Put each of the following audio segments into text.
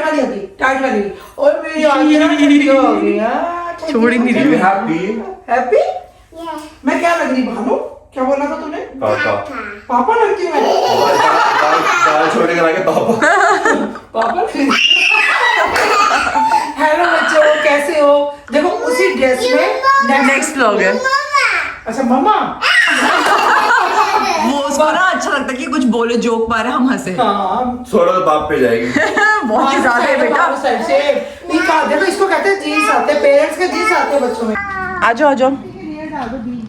वाली होती, टाइट वाली। और मेरी आंखें ना ठंडी हो गई यार, छोड़ ही नहीं रही। हैप्पी। मैं क्या लग रही भानु? क्या बोला था तूने? पापा पापा लगती हूँ मैं। दाल छोड़ने के लाके पापा पापा। हेलो बच्चों, कैसे हो? देखो उसी ड्रेस में नेक्स्ट व्लॉग है। अच्छा मम्मा। वो उसको ना अच्छा लगता है कि कुछ बोले, जोक मारे, हम हंसे। हाँ छोड़ो तो बाप पे जाएगी। बहुत ही ज्यादा है बेटा। उस साइड से देखो, इसको कहते हैं जीन्स आते हैं, पेरेंट्स के जीन्स आते हैं बच्चों में। आ जाओ आ जाओ।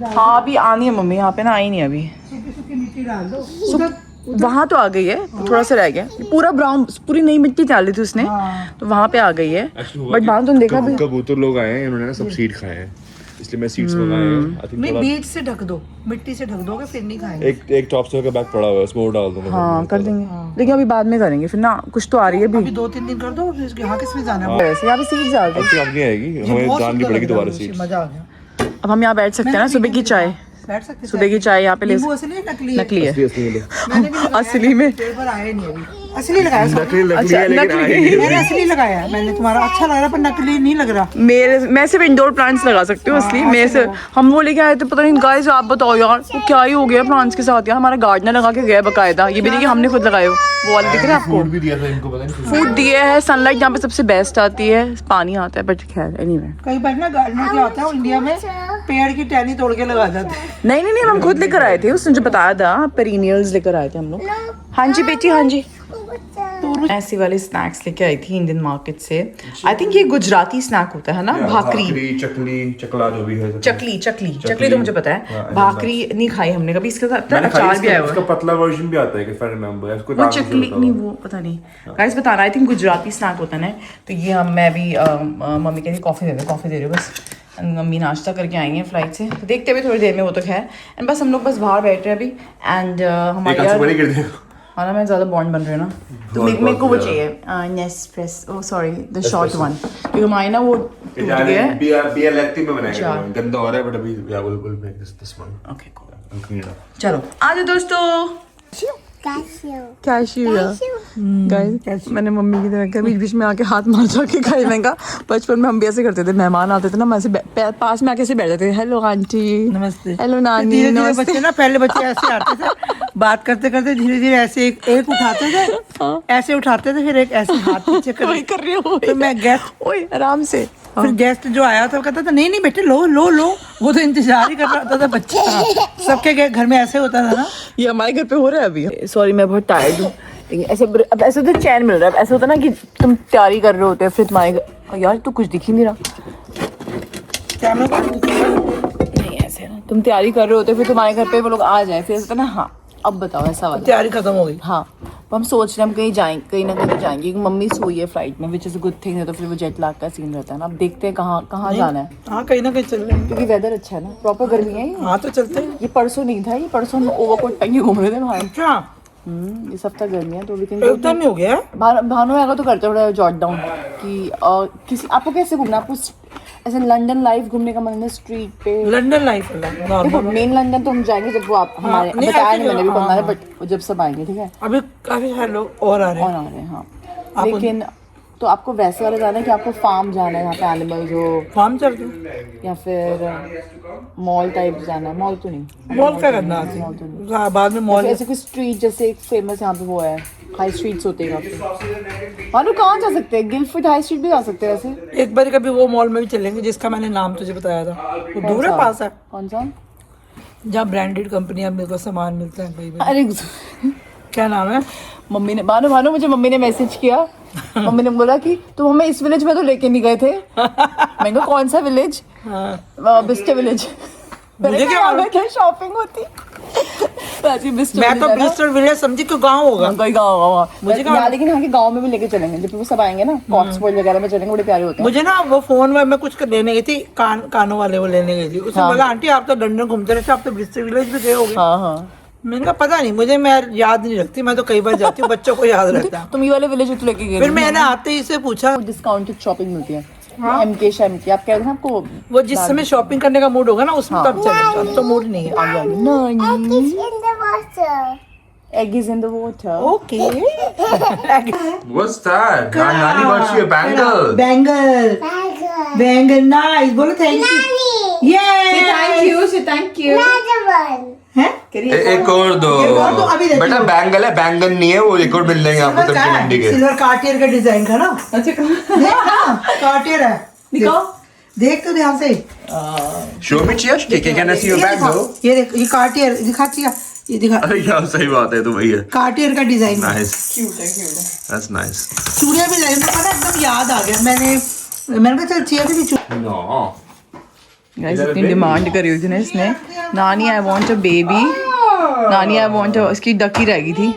हाँ अभी आनी है मम्मी, यहाँ पे ना आई नहीं अभी। सूखी मिट्टी डाल दो। वहाँ तो आ गई है, थोड़ा सा रह गया। पूरा ब्राउन, पूरी नई मिट्टी डाली थी उसने, तो वहाँ पे आ गई है। बट वहाँ तुमने देखा भी, कबूतर लोग आए हैं, इन्होंने ना सब सीड खाए हैं, इसलिए मैं सीड्स मंगाए हैं। नहीं, बीज से ढक दो, मिट्टी से ढक दोगे फिर नहीं खाएंगे। एक टॉपस्टर का बैग पड़ा हुआ है, उसमें वो डाल दूंगा। हाँ कर देंगे, लेकिन अभी बाद में करेंगे फिर ना, कुछ तो आ रही है अभी अभी। 2-3 दिन कर दो, फिर यहाँ किसमें जाना है? वैसे यहाँ पे सीट डाल दो। अब नहीं आएगी, हमें जाननी पड़ेगी दोबारा सीड्स। मजा आ गया। अब हम यहाँ बैठ सकते हैं ना, सुबह की चाय, बैठ सकते हैं। सुबह की चाय यहाँ पे ले नींबू असली है नकली है? नकली है। मैंने भी लगाया असली में पेड़ पर आए नहीं अभी। असली लगाया सब। अच्छा नकली। मैंने असली लगाया है, मैंने तुम्हारा अच्छा लग रहा है पर नकली नहीं लग रहा। मैं सिर्फ इंडोर प्लांट्स लगा सकती हूँ असली। मैं से हम वो लेके आए थे, पता नहीं गाइस आप बताओ यार वो क्या ही हो गया प्लांट्स के साथ यार। हमारा गार्डनर लगा के गया बकायदा, ये भी नहीं कि हमने खुद लगाए हो। वो वाले दिख रहे हैं आपको? फूड भी दिया था इनको, पता नहीं फूड दिए है, सनलाइट यहाँ पे सबसे बेस्ट आती है, पानी आता है, बट खैर एनीवे। कई बार ना गार्डनर क्या होता है इंडिया में, पेड़ की टहनी तोड़ के लगा जाते हैं। नहीं हम खुद लेकर आए थे, उसने जो बताया था पेरिनियल्स लेकर आए थे हम लोग। हाँ जी बेटी, हाँ जी। ऐसे वाले स्नैक्स लेके आई थी इंडियन मार्केट से। आई थिंक ये गुजराती स्नैक होता है ना, भाकरी, चकली, चकला जो भी है। चकली तो मुझे पता है। भाकरी नहीं खाई हमने कभी, इसके साथ अचार भी आया हुआ है। इसका पतला वर्जन भी आता है, if I remember, इसको वो चकली नहीं, वो पता नहीं गाइस बताना। आई थिंक गुजराती स्नैक होता है ना। तो ये हम, मैं भी मम्मी कहती कॉफ़ी दे रहे बस। मम्मी नाश्ता करके आई हैं फ्लाइट से, तो देखते हुए थोड़ी देर में वो तो खैर। एंड बस हम लोग बस बाहर बैठ रहे हैं अभी। एंड हमारे यार हाँ ना, मैं ज़्यादा बॉन्ड बन रही हूँ ना, तो मेरे को वो चाहिए नेस्प्रेस, ओ सॉरी द शॉर्ट वन, क्योंकि हमारी ना वो टूट गया है। बियर लैक्टी में बनाएंगे, गंदा हो रहा है बट अभी या will make this one. Okay cool, चलो आ जाओ दोस्तों। कैशियो गाइस, मैंने मम्मी की तरह का बीच बीच में आके हाथ मार के खाई। मैं कहा बचपन में हम भी ऐसे करते थे, मेहमान आते थे ना, मैं ऐसे पास में आके ऐसे बैठ जाते थे, हेलो आंटी, नमस्ते, हेलो नानी। धीरे-धीरे बच्चे ना, पहले बच्चे ऐसे आते थे, बात करते करते धीरे-धीरे ऐसे एक उठाते थे, ऐसे उठाते थे, फिर एक ऐसे हाथ पीछे कर रही हो। तो मैं गेस्ट, ओए आराम से। फिर गेस्ट जो आया था वो कहता था नहीं बेटे लो लो लो, वो तो इंतजार ही कर रहा था बच्चा। सबके घर में ऐसे होता था ना। ये हमारे घर पे हो रहा है अभी। सॉरी मैं बहुत टायर्ड हूँ, लेकिन ऐसे अब ऐसे तो चैन मिल रहा है। ऐसा होता ना कि तुम तैयारी कर रहे होते हैं, फिर तुम्हारे यार तो कुछ दिख ही नहीं रहा। नहीं ऐसे ना, तुम तैयारी कर रहे होते फिर तुम्हारे घर पे वो लोग आ जाए, फिर ऐसा ना हाँ अब बताओ ऐसा वाला। तैयारी खत्म हो गई। हाँ तो हम सोच रहे हैं हम कहीं जाएंगे, कहीं ना कहीं जाएंगे, क्योंकि मम्मी सोई है फ्लाइट में, which is a good thing है। तो फिर वो जेट लैग का सीन रहता है ना। अब देखते हैं कहाँ जाना है। हाँ कहीं ना कहीं चल रहे हैं, क्योंकि वेदर अच्छा है ना, प्रॉपर गर्मी है। हाँ तो चलते हैं। ये परसों नहीं था, ये परसों हम ओवरकोट पहन के घूम रहे थे बाहर। अच्छा ये सप्ताह गर्मी है तो वी कैन एकदम नहीं हो गया है। भानु आएगा तो करते थोड़ा जॉट डाउन कि किसी आपको कैसे घूमना, आपको ऐसे लंदन लाइफ घूमने का मन है, स्ट्रीट पे लंदन लाइफ देखो। मेन लंदन तो हम जाएंगे जब वो आप हमारे बताया नहीं मैंने भी कौन है, बट जब सब आएंगे ठीक है। अभी काफी सारे लोग और आ रहे हैं। हाँ लेकिन तो आपको वैसे वाला जाना है कि आपको फार्म जाना है, यहाँ पे एनिमल्स हो, फार्म चल रहे, या फिर मॉल टाइप जाना है? मॉल तो नहीं, मॉल क्या करना है बाद में मॉल। ऐसे कोई स्ट्रीट जैसे एक फेमस यहाँ पे वो है, हाई स्ट्रीट्स होते हैं काफी। मानो कहाँ जा सकते हैं? गिलफिट हाई स्ट्रीट भी जा सकते हैं वैसे। एक बार कभी वो मॉल में भी चलेंगे जिसका मैंने नाम तुझे बताया था, वो दूर है पास है। कौन सा? जहाँ ब्रांडेड कंपनियां मिलकर सामान मिलता है कई बार। अरे क्या नाम है? मम्मी ने भानु मुझे मम्मी ने मैसेज किया। मम्मी ने बोला कि तुम हमें इस विलेज में तो लेके नहीं गए थे। मैं कहा कौन सा विलेज? बिस्टे विलेज। मुझे क्या शॉपिंग होती। मैं तो बिस्टर विलेज समझी क्यों गाँव होगा, कोई गाँव होगा मुझे यहाँ, लेकिन यहाँ के गाँव में भी लेके चलेंगे जब वो सब आएंगे ना, कॉट्सवोल्ड वगैरह में चलेंगे, बड़े प्यारे होते हैं। मुझे ना वो फोन में मैं कुछ लेने गई थी, कानों वाले वो लेने गई थी, उसने बोला आंटी आप तो लंदन घूमते रहते, आप तो बिस्टर विलेज भी गए होगे। हाँ मैंने कहा पता नहीं मुझे, मैं याद नहीं रखती, मैं तो कई बार जाती हूँ, बच्चों को याद रहता है। तुम ये वाले विलेज तो लेके गए? फिर मैंने आते ही से पूछा, डिस्काउंटेड शॉपिंग मिलती है। MK शैमकी आप कह रहे हैं आपको, वो जिस समय शॉपिंग करने का मूड होगा ना उसमें तब चले, अब तो मूड नहीं है। नानी Egg is in the water. Okay. What's that? Nani got you a bangle. Bangle. Bangle. Nice. बोलो thank you. Say Yay. thank you. Say thank you. हैं? एक और दो एक और दो, अभी देखो। बेटा बैंगल है बैंगन नहीं है वो एक और मिल जाएंगे आपको सिल्वर का तब है, मंडी के सिल्वर कार्टियर का डिजाइन का ना। अच्छा देख ना, कार्टियर है। दिखाओ। देख तो ध्यान से। Show me cheers can I see your ये बैंगल दिखाओ, ये देख, ये कार्टियर दिखा चिया, ये दिखा। अरे यार सही बात है तो वही है कार्टियर का डिजाइन। नाइस Cute है. दैट्स नाइस चूड़िया भी लाई, मुझे पता एकदम याद आ गया। मैंने कहा चल चिया की भी नो Guys, इतनी डिमांड करी हुई थी ना इसने. नानी आई वांट अ बेबी. नानी आई वांट अ, इसकी डकी रह गई थी.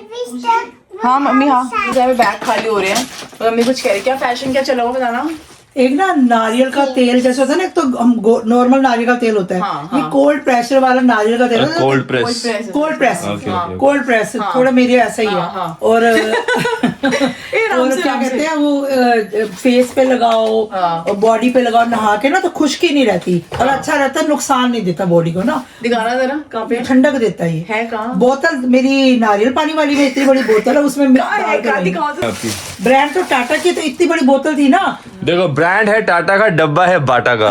हाँ मम्मी हाँ. जब बैग खाली हो रहे हैं तो मम्मी कुछ कह रही क्या फैशन क्या चला हुआ बताना. एक ना नारियल का तेल जैसा होता है ना, एक तो नॉर्मल नारियल का तेल होता है, हाँ, ये कोल्ड प्रेशर वाला नारियल का तेल होता है। Cold press cold press, okay. Cold press थोड़ा मेरे ऐसा ही है। हाँ। और आराम और से, क्या आराम से। कहते हैं वो फेस पे लगाओ और बॉडी पे लगाओ, नहा के ना तो खुश्की नहीं रहती और अच्छा रहता है, नुकसान नहीं देता बॉडी को ना, दिखाना जरा कहाँ पे ठंडक देता है ये। है कहाँ. बोतल मेरी नारियल पानी वाली में इतनी बड़ी बोतल है, उसमें दिखाओ तो. ब्रांड तो टाटा की, तो इतनी बड़ी बोतल थी ना देखो ब्रांड है टाटा का डब्बा है बाटा का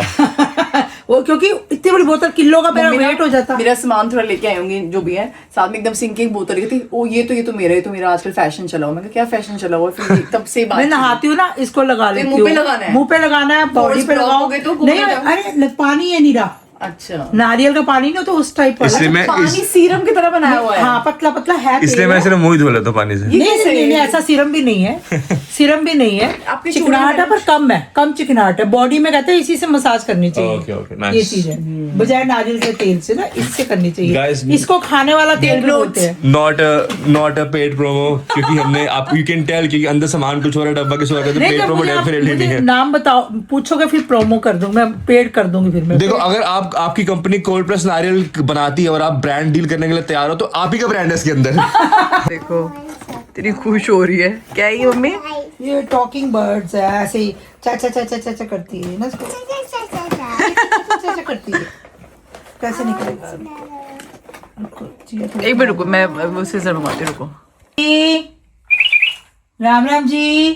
वो, क्योंकि इतनी बड़ी बोतल किलो का मेरा मम्मी ना वेट हो जाता। मेरा सामान थोड़ा लेके आई होंगी जो भी है साथ में एकदम सिंक की एक बोतल थी. ओ ये तो मेरा आजकल फैशन चला हुआ. मैं कहा क्या फैशन चला हुआ. फिर तब से बात मैं नहाती हूँ ना, इसको लगा लेती हूँ। मुंह पे लगाना है? मुंह पे लगाना है, बॉडी पे block लगाओ। हो गए तो नहीं घूमने जाओ। अरे पानी है नीरा, अच्छा नारियल का पानी ना, तो उस टाइप का इसलिए मैं पानी सीरम की तरह बनाया हुआ है. हाँ पतला पतला है इसलिए तेल मैं है। सिर्फ मुंह ही धो लेता हूँ पानी से ये नहीं कैसे नहीं है? नहीं, ऐसा सीरम भी नहीं है, सीरम भी नहीं है, आपके चिकनाहट है चूड़े पर कम है, कम चिकनाहट है बॉडी में। कहते हैं इसी से मसाज करनी चाहिए। Okay, okay, nice. ये चीज है, बजाय नारियल के तेल से ना, इससे करनी चाहिए। Guys, इसको खाने वाला तेल भी बोलते हैं। नॉट अ पेड प्रोमो क्योंकि हमने आप यू कैन टेल क्योंकि अंदर सामान कुछ और है डब्बा कुछ और है तो नहीं पेड तो प्रोमो मुझे आप डेफिनेटली नहीं मुझे है नाम बताओ, पूछोगे फिर प्रोमो कर दूंगी मैं, पेड कर दूंगी फिर मैं। देखो अगर आप आपकी कंपनी कोल्ड प्रेस नारियल बनाती है और आप ब्रांड डील करने के लिए तैयार हो तो आप ही का ब्रांड है इसके अंदर देखो इतनी खुश हो रही है. क्या है ये मम्मी. ये टॉकिंग बर्ड्स है, ऐसे ही चा चा चा चा चा चा करती है ना, इसको चा चा करती है। कैसे निकलेगा? रुको, जी, एक मिनट रुको मैं वो सीजर मंगवाती हूँ. रुको. राम राम जी,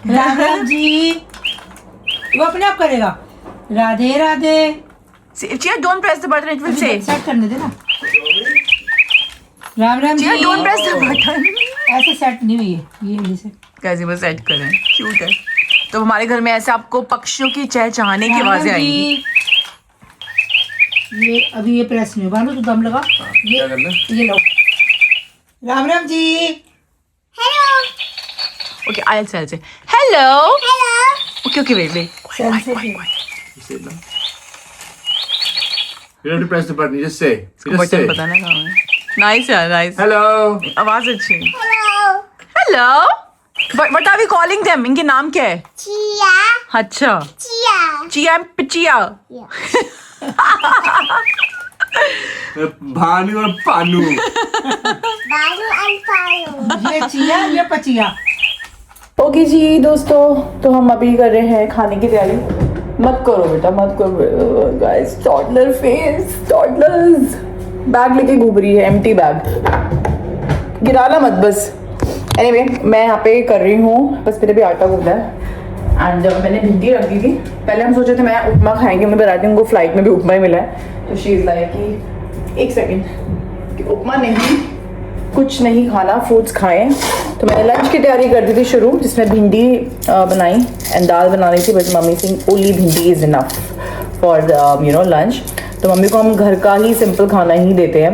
राम राम जी। वो अपने आप करेगा। Radhe Radhe. Chia, don't press the button. It will say. Set करने देना। Ram Ram ji. Chia, don't press the button. ऐसे सेट नहीं हुई है ये से। कैसे वो सेट करें. क्यूट है. तो हमारे घर में ऐसे आपको पक्षियों की चहचहाने की राम राम आवाजें आएंगी. जी। ये अभी ये प्रेस नहीं होगा, तो दम लगा। क्या करना ये लो। Ram Ram ji. Okay, I'll say. Hello. Okay, wait. Sensitive. You have to press the button. You just say. You just say. Button पता ना कहाँ है. Nice यार, nice. Hello. आवाज अच्छी. Hello. What are we calling them? इनके नाम क्या है? अच्छा. Chia and Pichia. भानु और पानू. ये चिया, ये पचिया। ओके जी दोस्तों, तो हम अभी कर रहे हैं खाने की तैयारी. मत करो बेटा, मत करो guys. Toddler face, toddlers. Bag लेके घूम रही है, एम्प्टी बैग. गिराना मत बस. एनीवे मैं यहाँ पे कर रही हूँ, बस मेरे भी आटा गूंदा है. एंड जब मैंने भिंडी रख दी थी, पहले हम सोचे थे मैं उपमा खाएंगे, मैं बताती हूँ उनको फ्लाइट में भी उपमा ही मिला है. तो शी इज लाइक कि एक सेकेंड कि उपमा नहीं, कुछ नहीं खाना, फ्रूट्स खाएं. तो मैंने लंच की तैयारी कर दी थी शुरू, जिसमें भिंडी बनाई एंड दाल बनानी थी, बट मम्मी सिंह ओनली भिंडी इज़ इनफ फॉर लंच. तो मम्मी को हम घर का ही सिंपल खाना ही देते हैं.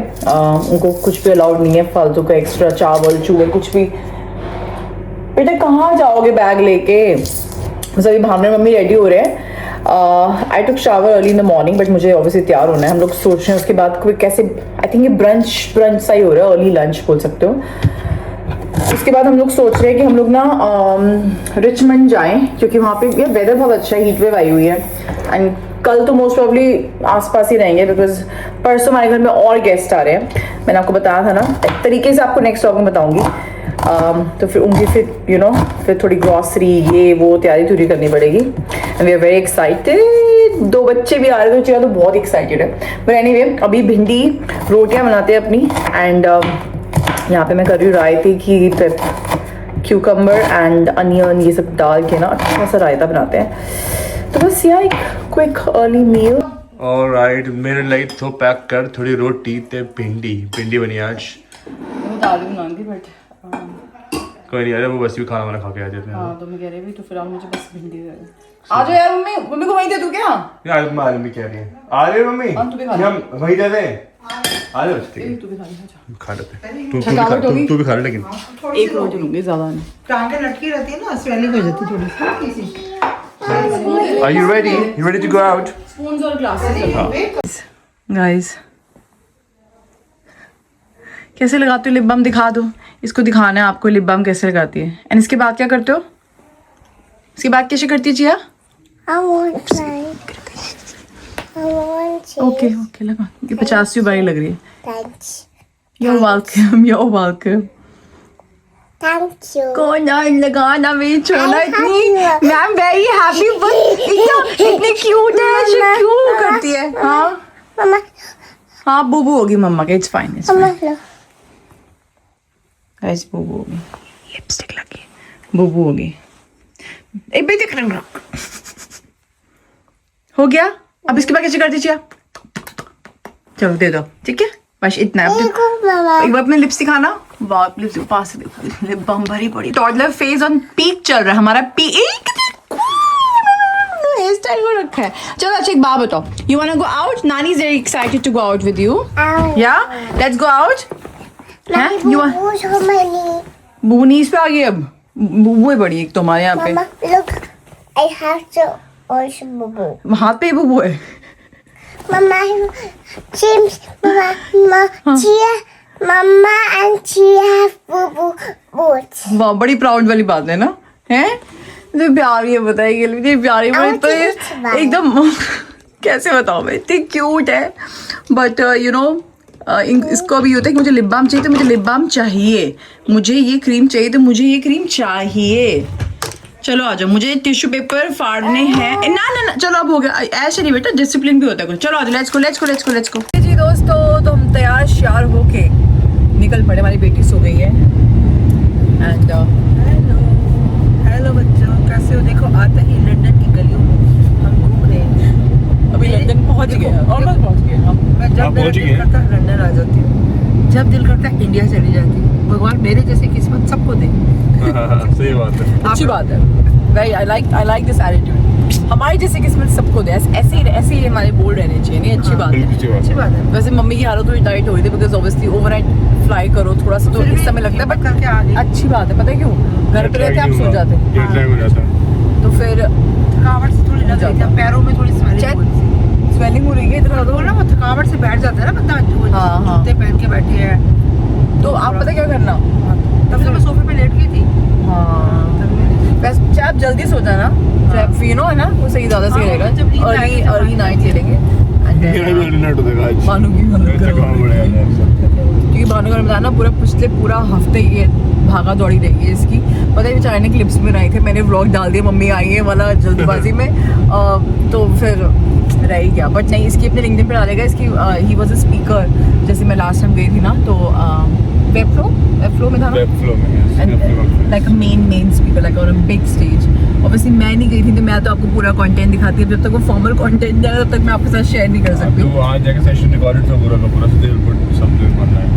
उनको कुछ भी अलाउड नहीं है फालतू का एक्स्ट्रा चावल चूहे कुछ भी. बेटा कहाँ जाओगे बैग लेके. बस अभी भावना मम्मी रेडी हो रहे हैं. I took shower early in the morning, but मुझे ऑब्वियसली तैयार होना है. हम लोग सोच रहे हैं उसके बाद कोई कैसे, आई थिंक ये ब्रंच सा ही हो रहा है, अर्ली लंच बोल सकते हो. उसके बाद हम लोग सोच रहे हैं कि हम लोग ना रिचमंड जाएं, क्योंकि वहाँ पे ये वेदर बहुत अच्छा है, हीट वेव आई हुई है. एंड कल तो मोस्ट प्रॉब्ली आसपास ही रहेंगे, बिकॉज परसों हमारे घर में और गेस्ट आ रहे हैं. मैंने आपको बताया था ना, एक तरीके से आपको नेक्स्ट व्लॉग में बताऊंगी. तो फिर उनकी फिर थोड़ी ग्रॉसरी ये वो तैयारी करनी पड़ेगी. And we are very excited. 2 बच्चे भी आ रहे थे, चिया तो बहुत एक्साइटेड है। बट एनीवे अभी भिंडी रोटियां बनाते हैं अपनी, एंड यहाँ पे मैं कर रही हूँ रायते की क्यूकम्बर एंड अनियन ये सब डाल के ना अच्छा सा रायता बनाते हैं। तो बस यार एक क्विक अर्ली मील। ऑलराइट, मेरे लिए तो पैक कर थोड़ी रोटी ते भिंडी बनी आज। दाल बनाऊंगी बट कोई नहीं, अरे वो बस भी खाना वाना खा के आ जाते हैं। हाँ तो मैं कह रही भी, तो फिलहाल मुझे बस भिंडी दे दो। आ जाओ यार, मम्मी को वहीं दे दूं क्या? यार मम्मी कह रही है आ रहे मम्मी, हाँ, तू भी खा ले। हम वहीं दे दें। आ रहे बच्चे तू भी खा ले, जा। खा लेते। थकावट होगी? तू भी खा ले, लेकिन एक रोटी लूंगी, ज्यादा नहीं। टांगे लटकी रहती है ना, स्वेलिंग हो जाती है थोड़ी सी। Are you ready? You ready to go out? Spoons और ग्लासेस गाइस, कैसे लगाते हो लिप बाम? दिखा दो, इसको दिखाना है आपको लिप बाम कैसे लगाती है। एंड इसके बाद क्या करते हो? इसके बाद कैसे करती है जिया? ओके ओके लगा, ये 50 रुपए लग रही है। You're welcome, you're welcome. Thank you. कौन लगाना मेरी छोला इतनी, मैम वेरी हैप्पी, इतनी क्यूट है, क्यों करती है? हाँ Mama, हाँ बूबू होगी मम्मा के, it's fine Mama, look. Guys Boobu होगी, लिपस्टिक लगी, बूबू होगी। एक बेटे कर हो गया। अब इसके बाद कैसे कर दीजिए? चलो दे दो, ठीक है, बस इतना है। Mama. एक बार अपने लिपस्टिक आना, वाह लिपस्टिक पास से देखो, लिप बाम भरी पड़ी। टॉडलर फेज ऑन पीक चल रहा है हमारा। हेयर स्टाइल को रखा है। चलो अच्छा एक बात बताओ, you want to go out? नानी is very excited to go out with you. या let's go out. You want so many. Boobu knees पे आ गई, अब बूबू है बड़ी एक तुम्हारे यहाँ पे। Mama, look. I have to also boo. हाथ पे ही बूबू है। Mama, James, Mama, Chia, Mama and Chia have boo boots. वाह बड़ी प्राउड वाली बात है ना, है? मुझे प्यारी है, बताइए मुझे प्यारी है तो ये एकदम कैसे बताओ मैं, इतनी क्यूट है। बट यू नो इसको अभी होता है कि मुझे लिप बाम चाहिए तो मुझे लिप बाम चाहिए, मुझे ये क्रीम चाहिए तो मुझे ये क्रीम चाहिए। चलो आ जाओ, मुझे टिश्यू पेपर फाड़ने हैं। ना ना ना चलो अब हो गया, ऐसे नहीं बेटा, डिसिप्लिन भी होता है कुछ। चलो आ जाओ, let's go let's go let's go let's go. जी दोस्तों, तो हम तैयार श्यार होके निकल पड़े, हमारी बेटी सो गई है। एंड हेलो बच्चों, कैसे हो? देखो आते ही लंदन की गलियों में हम घूम रहे हैं। अभी लंदन पहुंच गए, ऑलमोस्ट पहुंच गए हम। मैं जब मेरा दिल करता है लंदन आ जाती हूँ, जब दिल करता है इंडिया चली जाती हूँ। भगवान मेरे जैसी किस्मत सबको दे। सही बात है, अच्छी बात है। Very I like this attitude. हमारी जैसी किस्मत सबको दे, ऐसे ही हमारे बोल रहने चाहिए। नहीं अच्छी बात है, अच्छी बात है। वैसे मम्मी की हालत थोड़ी टाइट हो रही थी, बिकॉज ऑब्वियसली ओवरनाइट फ्लाई करो थोड़ा सा तो इस समय लगता है, बट करके आ गई। अच्छी बात है। पता है क्यों? घर पे रहते आप सो जाते, तो फिर थकावट से थोड़ी लग रही थी, पैरों में थोड़ी स्वेलिंग हो रही है इतना तो ना, वो थकावट से बैठ जाता है ना बंदा, हाँ, हाँ। जूते पहन के बैठे हैं। तो आप पता क्या करना, तब से मैं सोफे पे लेट गई थी। हाँ बस चाहे आप जल्दी सो जाना, चाहे आप फीनो है ना, वो सही ज्यादा सही रहेगा। जब नींद आएगी, अर्ली नाइट ले लेंगे भानु की मदद करो, क्योंकि भानु का बताना पूरा हफ्ते ये भागा दौड़ी रही है इसकी। पता है बेचारे ने क्लिप्स में बनाए थे, मैंने व्लॉग डाल दिया मम्मी आई है वाला जल्दबाजी में, तो फिर रह ही गया। बट नहीं, इसकी अपने लिंक्डइन पे डालेगा। इसकी ही वाज अ स्पीकर, जैसे मैं लास्ट टाइम गई थी ना, तो वेबफ्लो में था ना, like a main speaker, like on a big stage. Obviously मैं नहीं गई थी, तो मैं तो आपको पूरा कंटेंट दिखाती हूँ। जब तक वो फॉर्मल कंटेंट जाएगा तब तक मैं आपके साथ शेयर नहीं कर सकती हूँ। आज जाके सेशन रिकॉर्डेड था पूरा का पूरा, so they will put something on that.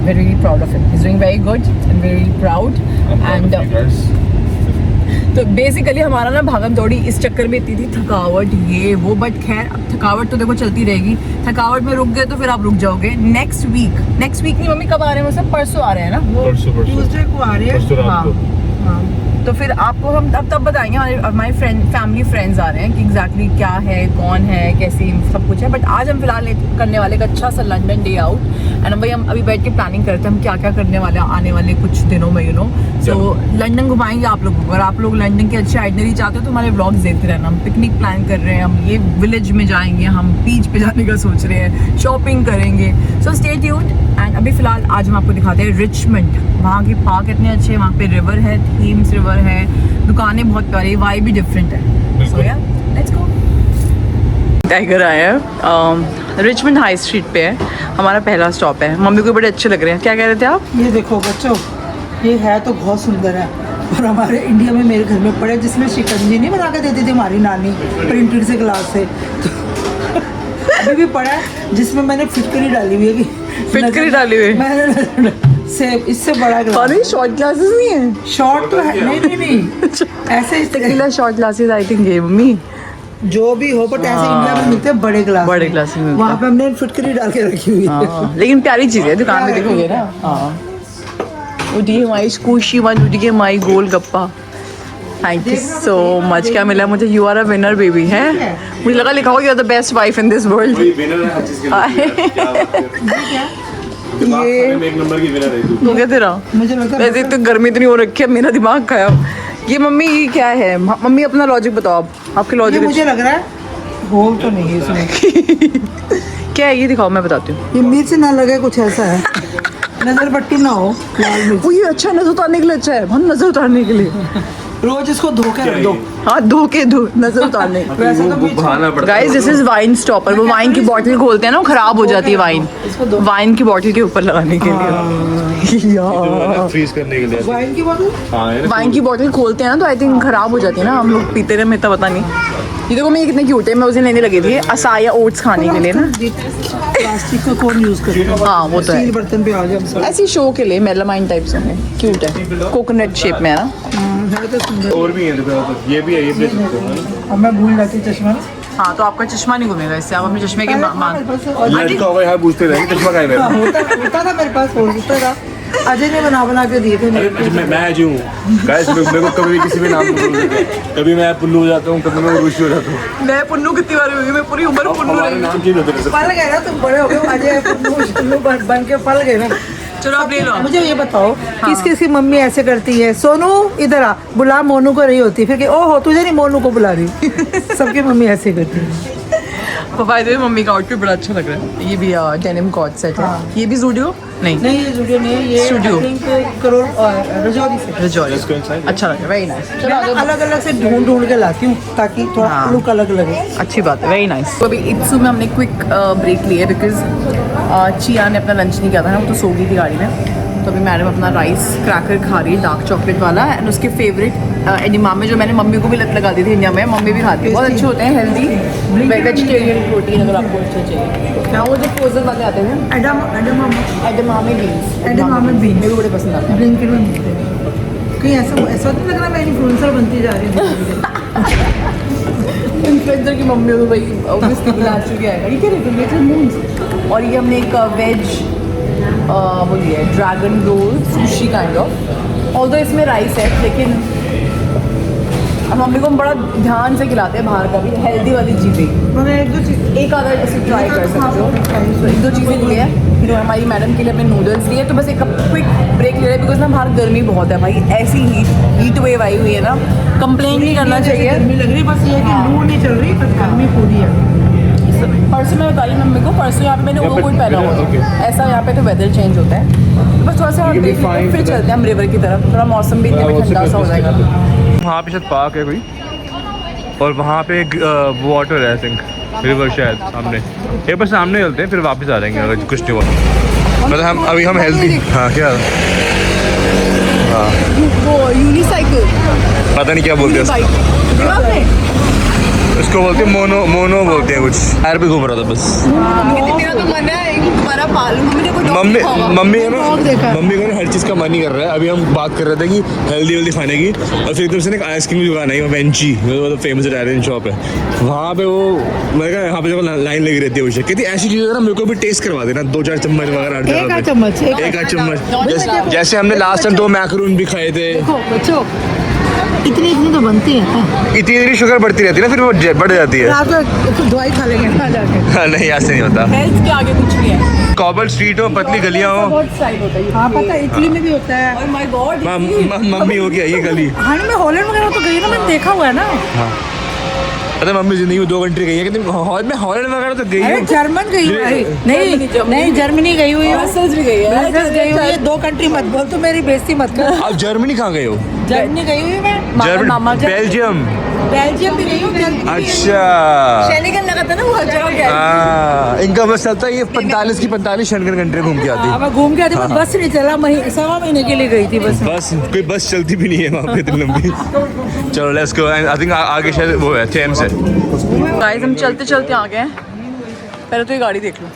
Very proud of him. He's doing very good and very proud. And तो बेसिकली हमारा ना भागम दौड़ी इस चक्कर में इतनी थी, थकावट ये वो, बट खैर अब थकावट तो देखो चलती रहेगी। थकावट में रुक गए तो फिर आप रुक जाओगे। नेक्स्ट वीक नहीं मम्मी, कब आ रहे हैं? मतलब परसों आ रहे हैं ना, वो ट्यूसडे को आ रहे हैं। हाँ, तो फिर आपको हम तब बताएंगे। हमारे फैमिली फ्रेंड्स आ रहे हैं कि एग्जैक्टली क्या है, कौन है, कैसी सब कुछ है। बट आज हम फिलहाल करने वाले एक अच्छा सा लंदन डे आउट, एंड भाई हम अभी बैठ के प्लानिंग करते हैं हम क्या क्या करने वाले आने वाले कुछ दिनों में, यू नो। सो लंदन घुमाएंगे आप लोगों को। अगर आप लोग लंदन की अच्छी आइटनरी चाहते हो तो हमारे व्लॉग्स देखते रहना। हम पिकनिक प्लान कर रहे हैं, हम ये विलेज में जाएंगे, हम बीच पे जाने का सोच रहे हैं, शॉपिंग करेंगे। So stay tuned. एंड अभी फिलहाल आज हम आपको दिखाते हैं रिचमंड। वहाँ के पार्क इतने अच्छे हैं, वहाँ पे रिवर है, थीम्स रिवर है, दुकानें बहुत प्यारी, वाइब भी डिफरेंट है। सो या लेट्स गो। टाइगर आए हैं, रिचमंड हाई स्ट्रीट पे है, हमारा पहला स्टॉप है। मम्मी को बड़े अच्छे लग रहे हैं। क्या कह रहे थे आप? ये देखो बच्चों, ये है तो बहुत सुंदर है, और हमारे इंडिया में मेरे घर में पड़े जिसमें शिकंजी नहीं बना के देती थी हमारी नानी प्रिंटेड से ग्लास से, तो अभी भी पड़ा है जिसमें मैंने फिटकरी डाली हुई है कि फिटकरी डाली हुई? मैंने से इससे बड़ा ग्लास। अरे शॉर्ट ग्लासेस नहीं है? शॉर्ट तो है, नहीं ऐसे इस tequila short glasses I think है मम्मी। जो भी हो, बट ऐसे इंडिया में मिलते हैं बड़े ग्लास, बड़े ग्लास में मिलते वहाँ पे हमने फिटकरी डाल के रखी हुई है। हाँ, लेकिन प्यारी चीज़ है, दुकान में देखोगे ना। हाँ, उठिए माई स्कूशी वन, उठिए माई गोल गप्पा। Thank you so much. क्या मिला मुझे? You are a winner baby है। मुझे लगा लिखा होगा you are the best wife in this world. ये एक नंबर की विनर है तू। हो गया तेरा? मुझे लगता है वैसे तो गर्मी इतनी हो रखी है, मेरा दिमाग खाया। ये मम्मी ये क्या है? मम्मी अपना लॉजिक बताओ आप, आपके ये लॉजिक मुझे लग रहा है होल तो नहीं है इसमें। क्या है ये दिखाओ, मैं बताती हूँ। ये मिर्च ना लगे, कुछ ऐसा है, नजर पट्टी ना हो, लाल मिर्च। वो ये अच्छा नजर उतारने के लिए अच्छा है, हम नजर उतारने के लिए रोज इसको धो के रख दो। हाँ धो नजर उतारने। वैसे तो मिर्च बहाना पड़ता guys this is wine stopper. वो वाइन की बॉटल खोलते हैं ना, वो खराब हो जाती है वाइन, वाइन की बॉटल के ऊपर लगाने के लिए। यार फ्रीज करने के लिए। वाइन की बोतल हाँ है ना? वाइन की बॉटल खोलते हैं ना तो आई थिंक खराब हो जाती है ना, हम लोग पीते रहे, मैं तो पता नहीं। ये देखो मैं ये कितने क्यूट है, मैं उसे लेने लगी थी असाया ओट्स खाने के लिए ना। प्लास्टिक का कौन यूज करता है? हाँ वो तो है, स्टील बर्तन पे आ जाए हम सब। ऐसी शो के लिए मेलामाइन टाइप से होंगे, क्यूट है, कोकोनट शेप में है ना। है तो सुंदर। और भी है देखो, ये भी है, ये भी ले सकते हो। अब मैं भूल जाती चश्मा ना। हाँ तो आपका चश्मा नहीं घूमेगा इससे, आप अपने चश्मे के मान। लड़का होगा यहाँ पूछते रहेंगे चश्मा का है मेरा। होता था मेरे पास, होता था। अजय ने बना के दिए थे मेरे को। मैं जो हूँ गाइस, मेरे को कभी किसी भी नाम से बोल देते हैं। कभी मैं पुल्लू हो जाता हूँ, कभी मैं रुचि हो जाता हूँ। मैं पुन्नू कितनी बार हुई, मैं पूरी उम्र पुन्नू हमारे रही। नाम चेंज होते रहते हैं। पल गए ना तुम, बड़े हो गए, अजय पुन्नू बन के पल गए ना। चलो आप ले लो। मुझे ये बताओ, किस किस की मम्मी ऐसे करती है? सोनू इधर आ, बुला मोनू को रही होती, फिर ओहो तुझे नहीं मोनू को बुला रही। सबकी मम्मी ऐसे करती है। बाय द वे मम्मी का आउटफिट बड़ा अच्छा लग रहा है। ये भी डेनिम कॉट सेट है। ये भी ज़ूडियो नहीं नहीं ये स्टूडियो नहीं है, ये Studio। I think crore Rajouri से। रजौरी। अच्छा लग रहा है, वेरी नाइस। चलो आगे अलग अलग से ढूंढ के लाती हूँ ताकि थोड़ा हाँ। लुक अलग लगे। अच्छी बात है, वेरी नाइस। तो अभी इट्सू में हमने क्विक ब्रेक लिया बिकॉज चिया ने अपना लंच नहीं किया था ना, वो तो सो गई थी गाड़ी में। तो अभी मैडम अपना राइस क्रैकर खा रही है, डार्क चॉकलेट वाला, एंड उसके फेवरेट एडिमामे जो मैंने मम्मी को भी लत लगा दी थी इंडिया में, मम्मी भी खाती है, बहुत अच्छे होते हैं, हेल्दी वेजिटेरियन प्रोटीन अगर आपको अच्छे चाहिए। क्या वो जो फ्रोजन वाले आते हैं एडिमामे बीन्स, एडिमामे beans। मेरे को बड़े पसंद आते हैं। ब्लिंकिट में मिलते हैं। कहीं ऐसा नहीं लग रहा मैं इन्फ्लुएंसर बनती जा रही हूँ। इन्फ्लुएंसर की मम्मी हो तो भाई ऑब्वियसली बुला चुके आएगा। ये क्या रेगुलेटर मूव्स। और ये हमने एक वेज वो लिया है, dragon roll sushi kind of, although इसमें राइस है, लेकिन अब मम्मी को हम बड़ा ध्यान से खिलाते हैं बाहर का भी, हेल्दी वाली चीज़ें। मैंने एक दो चीज एक आधा ऐसे ट्राई कर सकते हो। तो एक दो चीज़ें लिए हैं, फिर हमारी मैडम के लिए हमने नूडल्स लिए, तो बस एक क्विक ब्रेक ले रहे हैं बिकॉज ना बाहर गर्मी बहुत है भाई, ऐसी हीट वेव आई हुई है ना, कंप्लेन नहीं करना चाहिए। गर्मी लग रही है, बस ये है कि लू नहीं चल रही, पर गर्मी पूरी है। परसों मैं बताई मम्मी को, परसों यहाँ पे मैंने ओवरकोट पहना हुआ था, ऐसा यहाँ पे तो वेदर चेंज होता है, तो बस थोड़ा सा ब्रेक लेते हैं, फिर चलते हैं हम रिवर की तरफ, थोड़ा मौसम भी इतने में ठंडा सा हो जाएगा। वहाँ पे शायद पार्क है कोई, और वहाँ पे वाटर है आई थिंक, रिवर शायद सामने। एक बार सामने चलते हैं, फिर वापस आ जाएंगे अगर कुछ नहीं हुआ। मतलब हम हेल्दी। हाँ क्या? हाँ वो यूनिसाइकिल पता नहीं क्या बोलते हैं बाइक, उसको बोलते हैं मोनो बोलते हैं कुछ। टायर पे घूम रहा था बस। मेरा तो मन है एक दोबारा पालूं। मम्मी को ना हर चीज़ का मन ही कर रहा है। अभी हम बात कर रहे थे कि हेल्दी खाने की, और फिर एकदम से ना आइसक्रीम की दुकान है वेंची, वो फेमस इटालियन शॉप है, वहाँ पे वो मैंने कहा यहाँ पे जब लाइन लगी रहती है, कहती ऐसी चीज़ें ना मेरे को भी टेस्ट करवा देना, 2-4 चम्मच वगैरह। एक आध चम्मच जैसे हमने लास्ट टाइम 2 मैकरून भी खाए थे। देखो बच्चों, इतनी तो बनती है, इतनी शुगर बढ़ती रहती है ना, फिर वो बढ़ जाती है। रात में दवाई खा लेंगे ना जाके। नहीं ऐसे नहीं होता। हेल्थ के आगे कुछ नहीं है। कॉबल स्ट्रीट हो, पतली गलियाँ हो। बहुत स्टाइल होता है। हाँ पता है, इटली में भी होता है। और माय गॉड मम्मी हो गया ये गली। हाँ मैं हॉलैंड वगैरह तो गई ना, मैंने देखा हुआ है ना। पता है मम्मी जिंदगी में 2 कंट्री गई है कि मैं हॉलैंड वगैरह तो गई अरे हूँ। जर्मन गई हुई है। नहीं जर्मनी गई हुई है, ब्रसेल्स भी गई है, ब्रसेल्स गई हुई है। 2 कंट्री मत बोल, तो मेरी बेइज्जती मत कर। आप जर्मनी कहाँ गए हो? जर्मनी गई हुई है मैं, जर्मनी, बेल्जियम। बेल्जियम भी गई हूँ। अच्छा शेनिगन लगा था ना वो हर जगह गया। हाँ, इनका बस चलता है ये 45 की 45 शंकर कंट्री घूम के आती है। मैं घूम के आती हूँ, बस नहीं चला, 1.25 महीने के लिए गई थी बस। बस कोई बस चलती भी नहीं है वहाँ पे इतनी लंबी। चलो लेट्स गो। आई थिंक आगे शायद वो है थेम्स है। गाइस हम चलते चलते आ गए हैं। पहले तो ये गाड़ी देख लो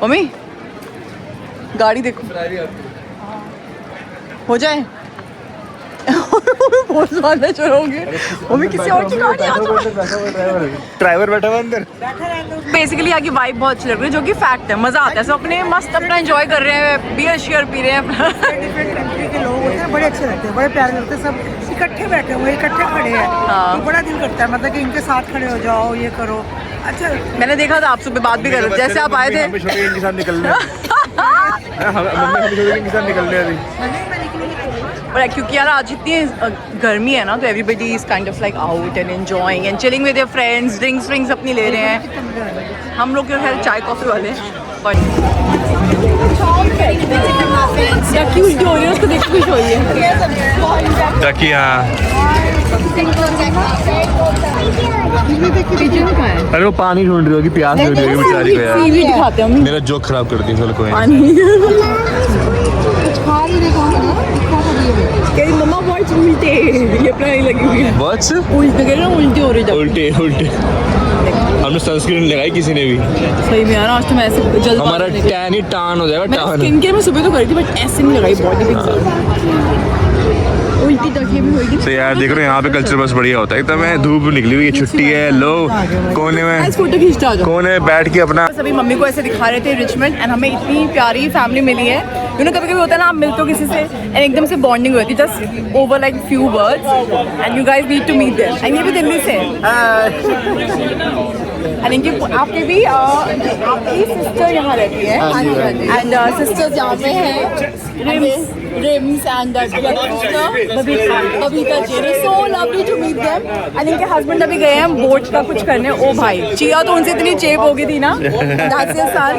मम्मी, गाड़ी देखो हो जाए। बहुत ज्यादा चलोगे मम्मी, किसी और की गाड़ी आ जाए। ड्राइवर बैठा हुआ अंदर। बेसिकली यहाँ की वाइब बहुत अच्छी लग रही है, जो कि फैक्ट है। मजा आता है, सब अपने मस्त अपना एंजॉय कर रहे हैं, बियर शेयर पी रहे हैं। डिफरेंट कंट्री के लोग होते हैं, बड़े अच्छे लगते हैं, बड़े प्यारे लगते हैं। सब इकट्ठे बैठे हुए, इकट्ठे खड़े हैं, तो बड़ा दिल करता है, मतलब कि इनके साथ खड़े हो जाओ, ये करो, अच्छा लगता है। मैंने देखा था आप सुबह बात भी कर रहे थे, जैसे आप आए थे। इनके साथ निकलने इनके साथ निकलने अभी। और क्योंकि यार आज इतनी गर्मी है ना, तो everybody is kind of like out and enjoying and chilling with your friends, drinks अपनी ले रहे हैं। हम लोग जो है चाय कॉफी वाले क्या क्यूट हो रही है, उसको देख के खुश हो रही है। ताकि अरे वो पानी ढूंढ रही होगी, प्यास ढूंढ रही होगी बेचारी को यार। सीवी दिखाते हैं मेरा जोक खराब कर दी। चलो कोई नहीं। मम्मा वर्ड्स उल्टे, ये अपना नहीं लगी हुई है। व्हाट्स उल्टे कह रहे हैं, उल्टे हो रही है। उल्टे उल्टे। हमने सनस्क्रीन लगाई किसी ने भी। सही में यार, आज तो मैं ऐसे जल्द हमारा टैन ही टान हो जाएगा। टान स्किन केयर में सुबह तो करी थी, बट ऐसे नहीं लगाई बॉडी पे। उल्टी तकिए भी होगी। तो यार देख रहे हो यहाँ पे कल्चर बस बढ़िया होता है। एकदम मैं धूप निकली हुई है, छुट्टी है, लो कोने में फोटो खींचता जाओ। कोने बैठ के अपना। सभी मम्मी को ऐसे दिखा रहे थे रिचमंड, एंड हमें इतनी प्यारी फैमिली मिली है। यू नो कभी कभी होता है ना, आप मिलते हो किसी से एंड एकदम से बॉन्डिंग होती है, just over like few words, and you guys need to meet them. एंड ये भी दिल्ली से एंड इनकी आपके भी आपकी सिस्टर यहाँ रहती है, एंड सिस्टर्स यहाँ पे हैं, Rims and Babita ji. So lovely to meet them. And इनके हस्बैंड अभी गए हैं बोट का कुछ करने। ओ भाई, चिया तो उनसे इतनी चेप हो गई थी ना, that's his son.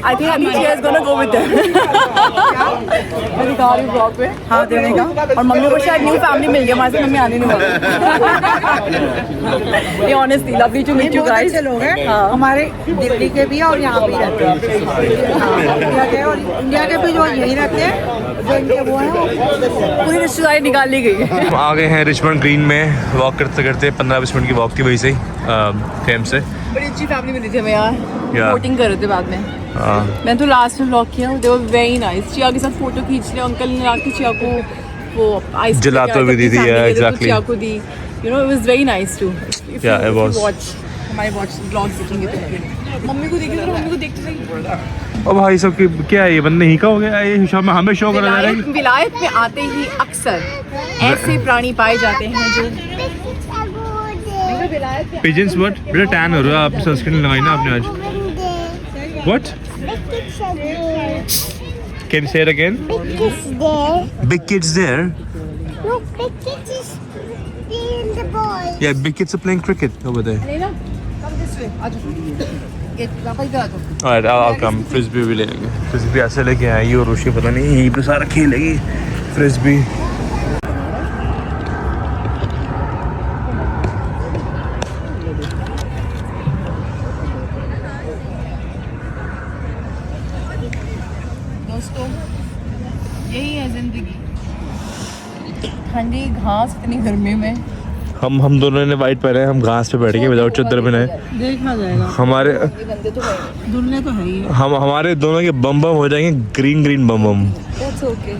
I think अभी Chia is gonna go with them. मैं दिखा रही हूं ब्लॉग पे, हाँ देने का। और मम्मी को शायद न्यू फैमिली मिल गया, हमारे साथ मम्मी आने नहीं वाली। ये honestly lovely to meet you guys. अच्छे लोग हैं, हमारे दिल्ली के भी और यहाँ भी रहते हैं, इंडिया के और इंडिया के भी जो यही रहते हैं, जो इनके वो हैं, पूरी रिश्तेदारी निकाल ली गई है। हम आ गए हैं रिचमंड ग्रीन में। वॉक करते करते 15-20 मिनट की वॉक थी वहीं से ही थेम्स से। बड़ी अच्छी फैमिली मिली थी हमें यार, Yeah. वोटिंग कर रहे थे बाद में। हाँ मैं तो लास्ट में ब्लॉग किया, दे वर वेरी नाइस। चिया के साथ फोटो खींच लिया, अंकल ने आके चिया को वो आइस जलातो भी दी थी, exactly. चिया को दी, you know it was very nice too. Yeah, it was. Watch हमारे वॉच ब्लॉग्स देखेंगे तो मम्मी को देखेंगे, मम्मी को देखते रहिए। ओ भाई सब की क्या है ये बंदे ही का हो गया ये शो में हमें शो करा जा रहा है। विलायत में आते ही अक्सर ऐसे प्राणी पाए जाते हैं जो पिजन्स व्हाट बेटा टैन हो रहा है। आप सनस्क्रीन लगाई ना आपने आज। व्हाट कैन यू से it again? Big kids there. Look, big kids is being the boy. Yeah, big kids are playing cricket over there. लेना कम दिस वे आ जाओ, ये वापस इधर आ जाओ। Alright, I'll come. फ्रिस्बी भी ले लेंगे। फ्रिस्बी ऐसे लेके आई और रुशि पता नहीं यहीं पे सारा खेलेगी फ्रिस्बी। दोस्तों यही है जिंदगी, ठंडी घास इतनी गर्मी में। हम दोनों ने वाइट पहने हैं, हम घास पे बैठ के विदाउट चद्दर बनाए। देखा जाएगा, हमारे ये गंदे तो है, दुल्हने तो है ही है। हमारे दोनों के बम बम हो जाएंगे, green green bomb bomb. That's okay.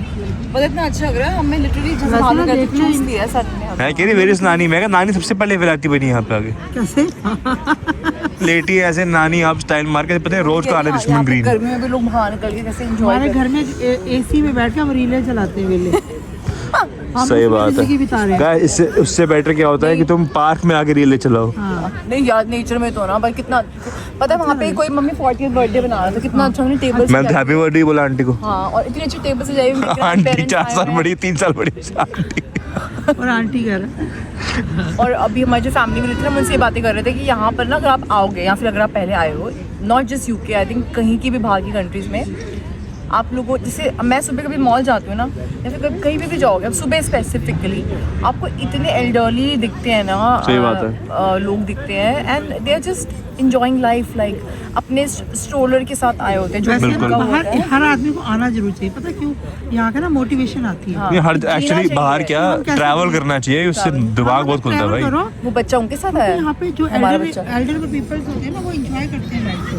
पर इतना अच्छा लग रहा है, हमें लिटरली जैसे फॉलो करते चूज लिया सर ने। मैं कह रही वेरियस नानी, मैं कहा नानी सबसे पहले फैलाती बनी यहाँ पे आगे कैसे लेटी है ऐसे नानी आप स्टाइल मार के। पता है रोज का आना रिचमंड ग्रीन। गर्मी में भी लोग बाहर निकल के कैसे एंजॉय हमारे घर में एसी में बैठ के हम रीलें चलाते हैं वेले। सही बात है गाइस, इससे उससे बेटर क्या होता है कि तुम पार्क में आके रीले चलाओ। नहीं यार, नेचर में तो ना, पर कितना पता है वहाँ पे कोई मम्मी 40th बर्थडे बना रहा था, कितना अच्छा उन्होंने टेबल मैं हैप्पी बर्थडे बोला आंटी को। हाँ, और इतनी अच्छी टेबल से जाई आंटी 4 साल बड़ी, 3 साल बड़ी आंटी। और आंटी कह रहा है और अभी हमारी जो फैमिली में रहती है हम उनसे ये बातें कर रहे थे कि यहाँ पर ना अगर आप आओगे या फिर अगर आप पहले आए हो, not just UK, I think कहीं की भी बाहर की कंट्रीज़ में आप लोगों, जैसे मैं सुबह कभी मॉल जाती हूँ ना या फिर कभी कहीं भी जाओगे, अब सुबह स्पेसिफिकली आपको इतने एल्डरली दिखते हैं ना, सही बात है। लोग दिखते हैं and they are just enjoying life, like अपने स्ट्रोलर के साथ आए होते हैं जो वैसे उनका बाहर होता है। हर आदमी को आना जरूर चाहिए, पता क्यों? यहाँ का ना मोटिवेशन आती है। ये हर एक्चुअली चाहिए। बाहर क्या हम कैसे ट्रैवल करना चाहिए, उससे दिमाग बहुत खुलता है ट्रैवल भाई। करो, वो बच्चा उनके साथ आया यहाँ पे जो हमारा बच्चा एल्डर पीपल्स होते हैं ना वो एंजॉय करते हैं लाइफ को।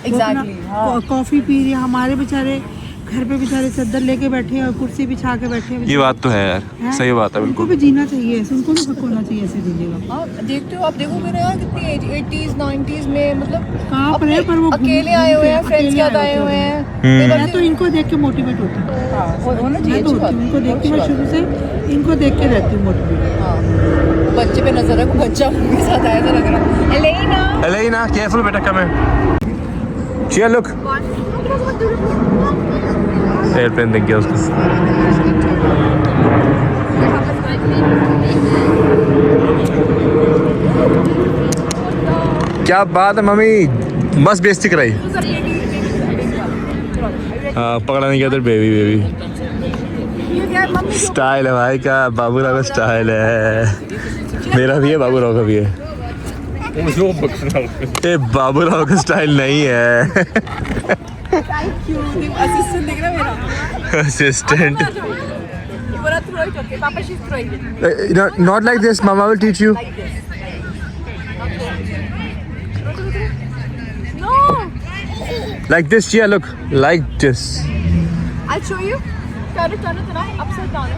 Exactly, हाँ। कॉफी पी रहे हैं, हमारे बेचारे घर पे बेचारे चादर लेके बैठे हैं और कुर्सी बिछा के बैठे हैं। ये बात तो है यार, हैं? सही बात है उनको बिल्कुल। भी जीना चाहिए, उनको भी खुद होना चाहिए ऐसे जिंदगी। हाँ, देखते हो आप, देखोगे ना यार कितनी एज 80s 90s में, मतलब कहाँ पर अपने है, पर वो अकेले आए हुए हैं, फ्रेंड्स के साथ आए हुए हैं। मैं तो इनको देख के मोटिवेट होती हूँ। हाँ, होना चाहिए, मैं तो अच्छी बात होती हूँ, इनको देख के मैं अच्छी शुरू से इनको देख के रहती हूँ मोटिवेट। बात। हाँ, बच्चे पे नजर रखो, बच्चा उनके साथ आया तो लग रहा है। एलेना एलेना केयरफुल बेटा, कम है। चिया लुक, एयरप्लेन देख गया उसको। क्या बात है मम्मी, बस बेइज्जती कराई। हाँ, पकड़ा नहीं गया तो बेबी बेबी स्टाइल है भाई का, बाबूराव का स्टाइल है। मेरा भी है, बाबूराव का भी है। ये बाबूराव का स्टाइल नहीं है। असिस्टेंट देख रहा मेरा, assistant you wanna throw it, okay? Papa, she's throwing it. not like this, mama will teach you. Like this. No! Like this, Chia, look, like this. I'll show you. Turn it around, upside down.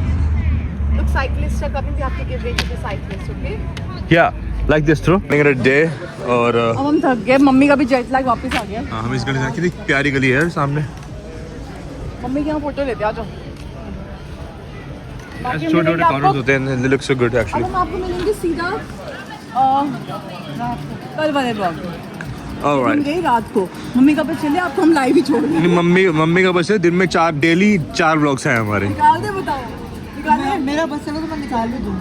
Look, cyclists are coming, we have to give way to the cyclists, okay? Yeah, like this through. Making a day और अब हम थक गए, mummy का भी jet lag वापस आ गया। हम इस गली से कितनी प्यारी गली है सामने। मम्मी के यहाँ फोटो लेते आ जाओ। बाकी हम छोटे छोटे मिलेंगे आपको- कॉर्नर्स होते हैं, they look so good अब actually. हम आपको मिलेंगे सीधा कल वाले ब्लॉग में। Alright. हम गई रात को, मम्मी का बस चले, आपको हम लाइव ही छोड़ दें। नहीं, मम्मी का बस है, दिन में डेली 4 व्लॉग्स हैं हमारे। निकाल दे, बताओ निकाल दे। मेरा बस चलो तो मैं निकाल भी दूँ।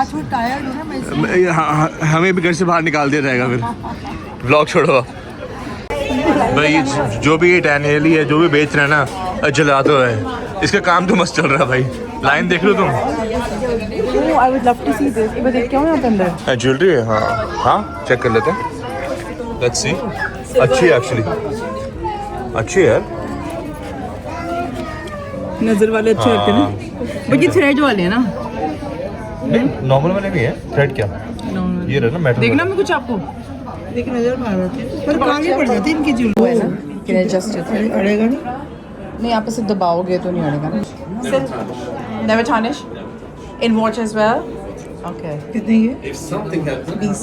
आज वो टायर्ड हूँ ना मैं इसलिए। हमें भी घर से बाहर निकाल दिया जाएगा फिर। व्लॉग छोड़ो आप। भाई जो भी ये टैनहेली है, जो भी बेच रहे हैं ना, जला तो है, इसका काम तो मस्त चल रहा है भाई। लाइन देख लो तुम। Oh, I would love to see this. एक बार देख के आओ यहाँ पे अंदर। ज्वेलरी है, हाँ चेक कर लेते हैं। लेट्स सी, अच्छी है एक्चुअली, अच्छी है। नजर वाले अच्छे लगते हैं ना, बट ये थ्रेड वाले हैं ना। नहीं, नॉर्मल वाले भी है। थ्रेड क्या? ये रहा ना मेटल। देखना मैं कुछ आपको देख नजर मार रहे थे, पर काली पड़ जाती है इनकी ज्वेलरी है ना। जस्ट अड़ेगा नहीं। नहीं, यहाँ पे सिर्फ दबाओगे तो नहीं अड़ेगा ना। Never tarnish in watch as well. Okay. कितने ये? If something happens,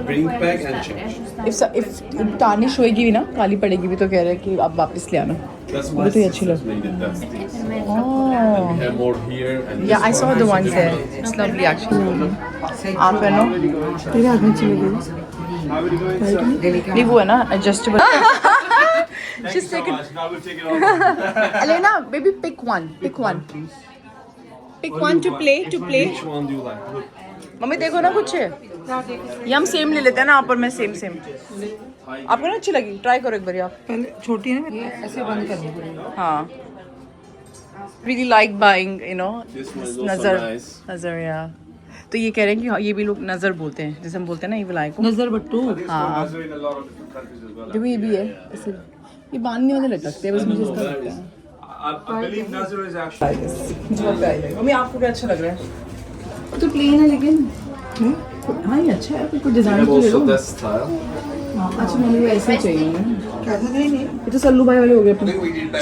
bring back and change. If tarnish होएगी भी ना, काली पड़ेगी भी, तो कह रहे हैं कि आप वापस ले आना। That's मुझे तो ये अच्छी लग। made it. That's this. Oh. We have more here and Yeah, I saw the ones there. It's lovely actually. आप पहनो। तेरे हाथ में चले गए। नहीं वो है ना adjustable. She's taken. Elena, baby, pick one. Pick one. Pick one to play. which one do you like? Look, mummy देखो ना कुछ है। ये हम सेम ले लेते हैं ना, आप और मैं सेम। आपको ना अच्छी लगी? ट्राई करो एक बार आप। पहले छोटी है ना, ऐसे बंद करनी पड़ेगी। हाँ। Really like buying, you know. this one is also नजर nice. या। तो ये कह रहे हैं कि हाँ, ये भी लोग नजर बोलते हैं, जैसे हम बोलते हैं ना, ये विलाई को। नजर बट्टू। हाँ। Those are in a lot of different countries as well. देखो ये भी है ऐसे, ये बांधने वाले लगते हैं, बस मुझे इसका लगता है। I believe Nazar is actually. Mummy आपको क्या अच्छा लग रहा है? तो प्लेन है लेकिन हाँ ये अच्छा है, कुछ डिजाइन तो ले Also लो। that style. अच्छा मम्मी को ऐसे ही चाहिए ना। कैसा नहीं नहीं। ये तो सल्लू भाई वाले हो गए अपने।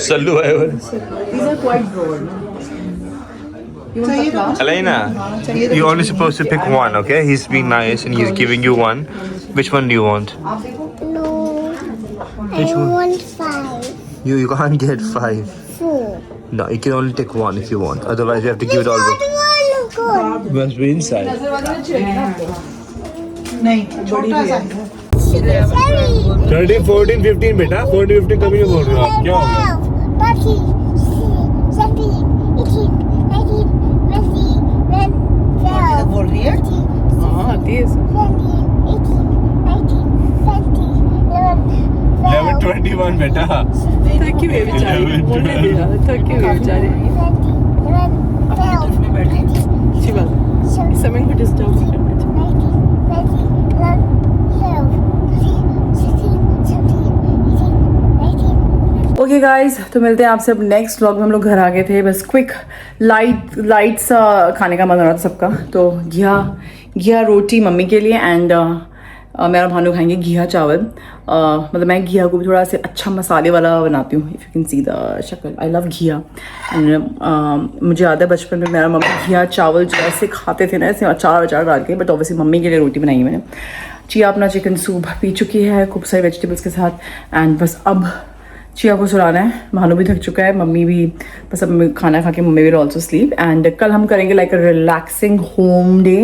सल्लू है वो। These are quite broad. You want चाहिए तो that? Elena, you're only supposed to pick one, okay? He's being nice and he's giving you one. Which one do you want? No. Which I one? want 5. You can't get 5. 4. No, you can only take one if you want. Otherwise, you have to give it all back. Good. Must be inside. नजर वाले अच्छे लगे ना आपको? नहीं, छोटा सा है। 13, 14, 15 बेटा, 14, 15 कभी नहीं बोल रहे हो आप, क्या हो गया? 13, 17, 18, 19, 20, 21, 12, बोल रही है। 13, बोलने दे रहा थक के हुए बेचारे Run, में बैठे अच्छी बात है। इस समय को डिस्टर्ब नहीं करना चाहिए। ओके गाइस, तो मिलते हैं आपसे अब नेक्स्ट व्लॉग में। हम लोग घर आ गए थे, बस क्विक लाइट सा खाने का मन हो रहा था सबका, तो घिया रोटी मम्मी के लिए एंड मेरा भानु खाएंगे घिया चावल। मतलब मैं घिया को भी थोड़ा से अच्छा मसाले वाला बनाती हूँ, if you can see the शक्ल। आई लव घिया एंड मुझे याद है बचपन में मेरा मम्मी घिया चावल जो ऐसे खाते थे ना, ऐसे अचार डाल के, बट ऑब्वियसली मम्मी के लिए रोटी बनाई मैंने। चिया अपना चिकन सूप पी चुकी है खूब सारे वेजिटेबल्स के साथ एंड बस अब चिया को सुलाना है। भानु भी थक चुका है, मम्मी भी बस अब खाना खा के mummy will also sleep and कल हम करेंगे like a relaxing home day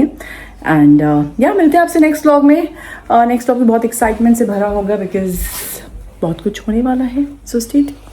and या मिलते हैं आपसे नेक्स्ट व्लॉग में। नेक्स्ट व्लॉग भी बहुत एक्साइटमेंट से भरा होगा बिकॉज बहुत कुछ होने वाला है, सो स्टे ट्यून्ड।